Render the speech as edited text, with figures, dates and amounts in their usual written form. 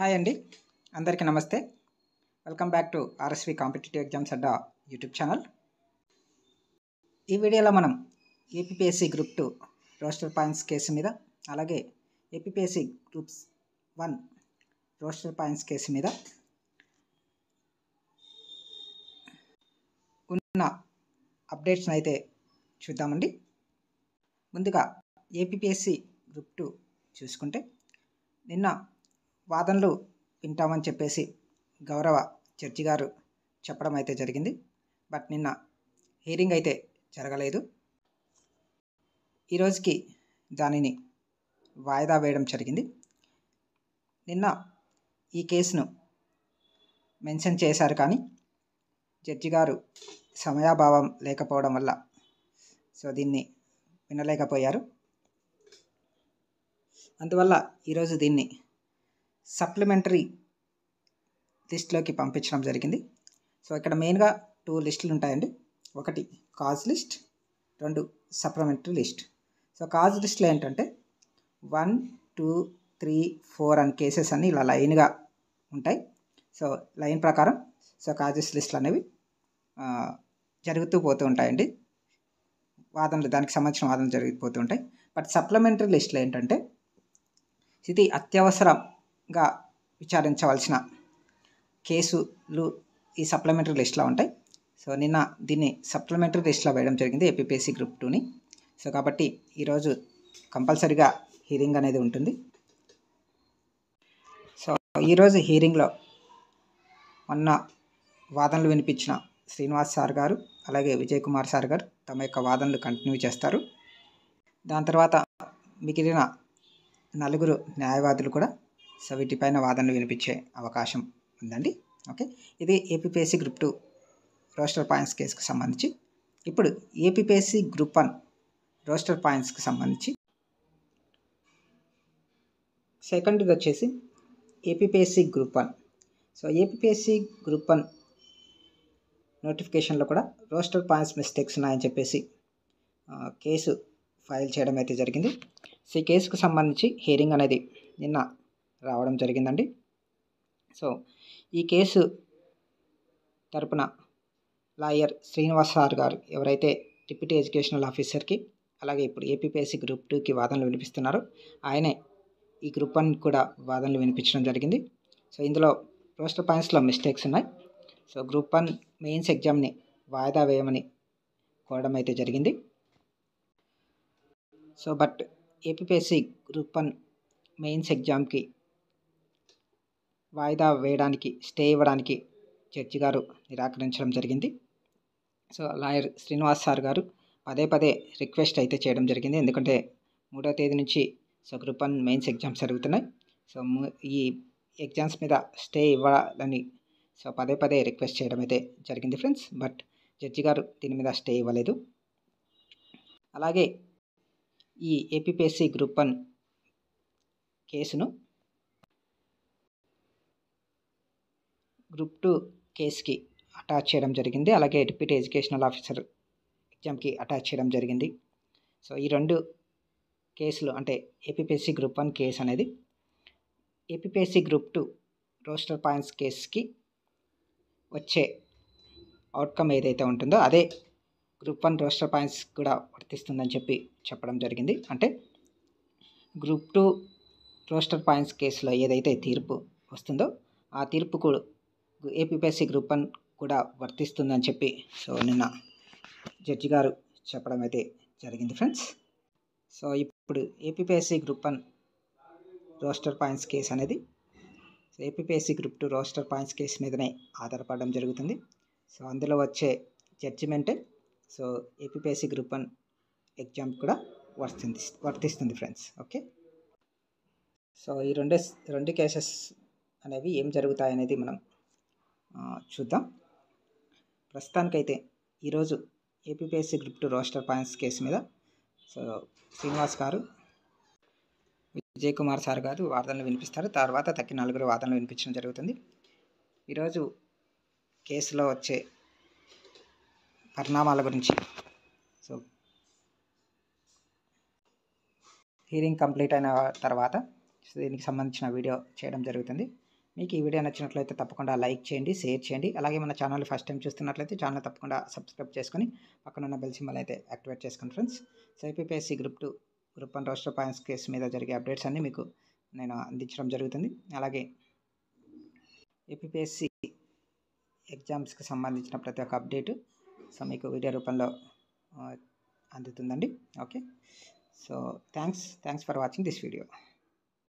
Hi అండి, అందరికీ నమస్తే. Welcome back to RSV competitive exams Adda YouTube channel. ఈ వీడియోలో మనం APPSC group 2 roster points case మీద, అలాగే APPSC groups 1 roster points case మీద ఉన్న అప్డేట్స్ని అయితే చూద్దామండి. ముందుగా ఏపీపీఎస్సీ గ్రూప్ 2 చూసుకుంటే, నిన్న వాదనలు వింటామని చెప్పేసి గౌరవ జడ్జి గారు చెప్పడం అయితే జరిగింది. బట్ నిన్న హియరింగ్ అయితే జరగలేదు. ఈరోజుకి దానిని వాయిదా వేయడం జరిగింది. నిన్న ఈ కేసును మెన్షన్ చేశారు, కానీ జడ్జి గారు సమయాభావం లేకపోవడం వల్ల దీన్ని వినలేకపోయారు. అందువల్ల ఈరోజు దీన్ని సప్లిమెంటరీ లిస్ట్లోకి పంపించడం జరిగింది. ఇక్కడ మెయిన్గా 2 లిస్టులు ఉంటాయండి. ఒకటి cause list, 2 supplementary list. Cause లిస్ట్లో ఏంటంటే 1, 2, 3, 4 అని కేసెస్ అన్నీ ఇలా లైన్గా ఉంటాయి. లైన్ ప్రకారం కాజెస్ లిస్టులు అనేవి జరుగుతూ పోతూ ఉంటాయండి. వాదనలు, దానికి సంబంధించిన వాదనలు జరిగిపోతూ ఉంటాయి. బట్ సప్లిమెంటరీ లిస్టులో ఏంటంటే ఇది అత్యవసరంగా విచారించవలసిన కేసులు ఈ సప్లిమెంటరీ లిస్టులో ఉంటాయి. నిన్న దీన్ని సప్లిమెంటరీ లిస్టులో వేయడం జరిగింది ఏపీపీఎస్సీ గ్రూప్ 2ని. కాబట్టి ఈరోజు కంపల్సరీగా హియరింగ్ అనేది ఉంటుంది. ఈరోజు హియరింగ్లో మొన్న వాదనలు వినిపించిన శ్రీనివాస్ సార్ గారు, అలాగే విజయ్ కుమార్ సార్ గారు తమ యొక్క వాదనలు కంటిన్యూ చేస్తారు. దాని తర్వాత మిగిలిన 4 న్యాయవాదులు కూడా వీటిపైన వాదనలు వినిపించే అవకాశం ఉందండి. ఓకే, ఇది ఏపీపీఎస్సీ గ్రూప్ 2 రోస్టర్ పాయింట్స్ కేసుకు సంబంధించి. ఇప్పుడు ఏపీపీఎస్సీ గ్రూప్ 1 రోస్టర్ పాయింట్స్కి సంబంధించి సెకండ్ది వచ్చేసి ఏపీపీఎస్సీ గ్రూప్ 1. ఏపీపీఎస్సీ గ్రూప్ 1 నోటిఫికేషన్లో కూడా రోస్టర్ పాయింట్స్ మిస్టేక్స్ ఉన్నాయని చెప్పేసి కేసు ఫైల్ చేయడం అయితే జరిగింది. ఈ కేసుకు సంబంధించి హియరింగ్ అనేది నిన్న రావడం జరిగిందండి. ఈ కేసు తరపున లాయర్ శ్రీనివాస్ సార్ గారు, ఎవరైతే డిప్యూటీ ఎడ్యుకేషనల్ ఆఫీసర్కి, అలాగే ఇప్పుడు ఏపీపీఎస్సీ గ్రూప్ 2కి వాదనలు వినిపిస్తున్నారో ఆయనే ఈ గ్రూప్ 1 కూడా వాదనలు వినిపించడం జరిగింది. ఇందులో రోస్టర్ పాయింట్స్లో మిస్టేక్స్ ఉన్నాయి. గ్రూప్ 1 మెయిన్స్ ఎగ్జామ్ని వాయిదా వేయమని కోరడం అయితే జరిగింది. బట్ ఏపీపీఎస్సీ గ్రూప్ 1 మెయిన్స్ ఎగ్జామ్కి వాయిదా వేయడానికి, స్టే ఇవ్వడానికి జడ్జి గారు నిరాకరించడం జరిగింది. లాయర్ శ్రీనివాస్ సార్ గారు పదే రిక్వెస్ట్ అయితే చేయడం జరిగింది. ఎందుకంటే 3వ తేదీ నుంచి గ్రూప్ 1 మెయిన్స్ ఎగ్జామ్స్ జరుగుతున్నాయి. ఈ ఎగ్జామ్స్ మీద స్టే ఇవ్వాలని పదే రిక్వెస్ట్ చేయడం అయితే జరిగింది ఫ్రెండ్స్. బట్ జడ్జి గారు దీని మీద స్టే ఇవ్వలేదు. అలాగే ఈ ఏపీపీఎస్సీ గ్రూప్ 1 కేసును గ్రూప్ 2 కేసుకి అటాచ్ చేయడం జరిగింది. అలాగే డిప్యూటీ ఎడ్యుకేషనల్ ఆఫీసర్ ఎగ్జామ్కి అటాచ్ చేయడం జరిగింది. ఈ 2 కేసులు, అంటే ఏపీపీఎస్సీ గ్రూప్ 1 కేసు అనేది ఏపీపీఎస్సీ గ్రూప్ 2 రోస్టర్ పాయింట్స్ కేసుకి వచ్చే అవుట్కమ్ ఏదైతే ఉంటుందో అదే గ్రూప్ 1 రోస్టర్ పాయింట్స్ కూడా వర్తిస్తుందని చెప్పడం జరిగింది. అంటే గ్రూప్ 2 రోస్టర్ పాయింట్స్ కేసులో ఏదైతే తీర్పు వస్తుందో ఆ తీర్పుకు ఏపీపీఎస్సీ గ్రూప్ 1 కూడా వర్తిస్తుందని నిన్న జడ్జి గారు చెప్పడం అయితే జరిగింది ఫ్రెండ్స్. ఇప్పుడు APPSC group 1 roster points case అనేది APPSC group 2 roster points case మీదనే ఆధారపడడం జరుగుతుంది. అందులో వచ్చే జడ్జిమెంటే ఏపీపీఎస్సీ గ్రూప్ 1 ఎగ్జామ్ కూడా వర్తిస్తుంది ఫ్రెండ్స్. ఓకే, ఈ రెండు కేసెస్ అనేవి ఏం జరుగుతాయనేది మనం చూద్దాం. ప్రస్తుతానికైతే ఈరోజు APPSC group 2 roster points case మీద శ్రీనివాస్ గారు, విజయ్ కుమార్ సార్ గారు వాదనలు వినిపిస్తారు. తర్వాత తక్కిన 4 వాదనలు వినిపించడం జరుగుతుంది. ఈరోజు కేసులో వచ్చే పరిణామాల గురించి హియరింగ్ కంప్లీట్ అయిన తర్వాత దీనికి సంబంధించిన వీడియో చేయడం జరుగుతుంది. మీకు ఈ వీడియో నచ్చినట్లయితే తప్పకుండా లైక్ చేయండి, షేర్ చేయండి. అలాగే మన ఛానల్ ఫస్ట్ టైం చూస్తున్నట్లయితే ఛానల్ తప్పకుండా సబ్స్క్రైబ్ చేసుకొని పక్కనున్న బెల్ సింబల్ అయితే యాక్టివేట్ చేసుకోండి friends. So APPSC group 2 group 1 roster points case మీద జరిగే అప్డేట్స్ అన్నీ మీకు నేను అందించడం జరుగుతుంది. అలాగే ఏపీపీఎస్సీ ఎగ్జామ్స్కి సంబంధించిన ప్రతి ఒక్క అప్డేటు సో మీకు వీడియో రూపంలో అందుతుందండి. Okay, so thanks for watching this video.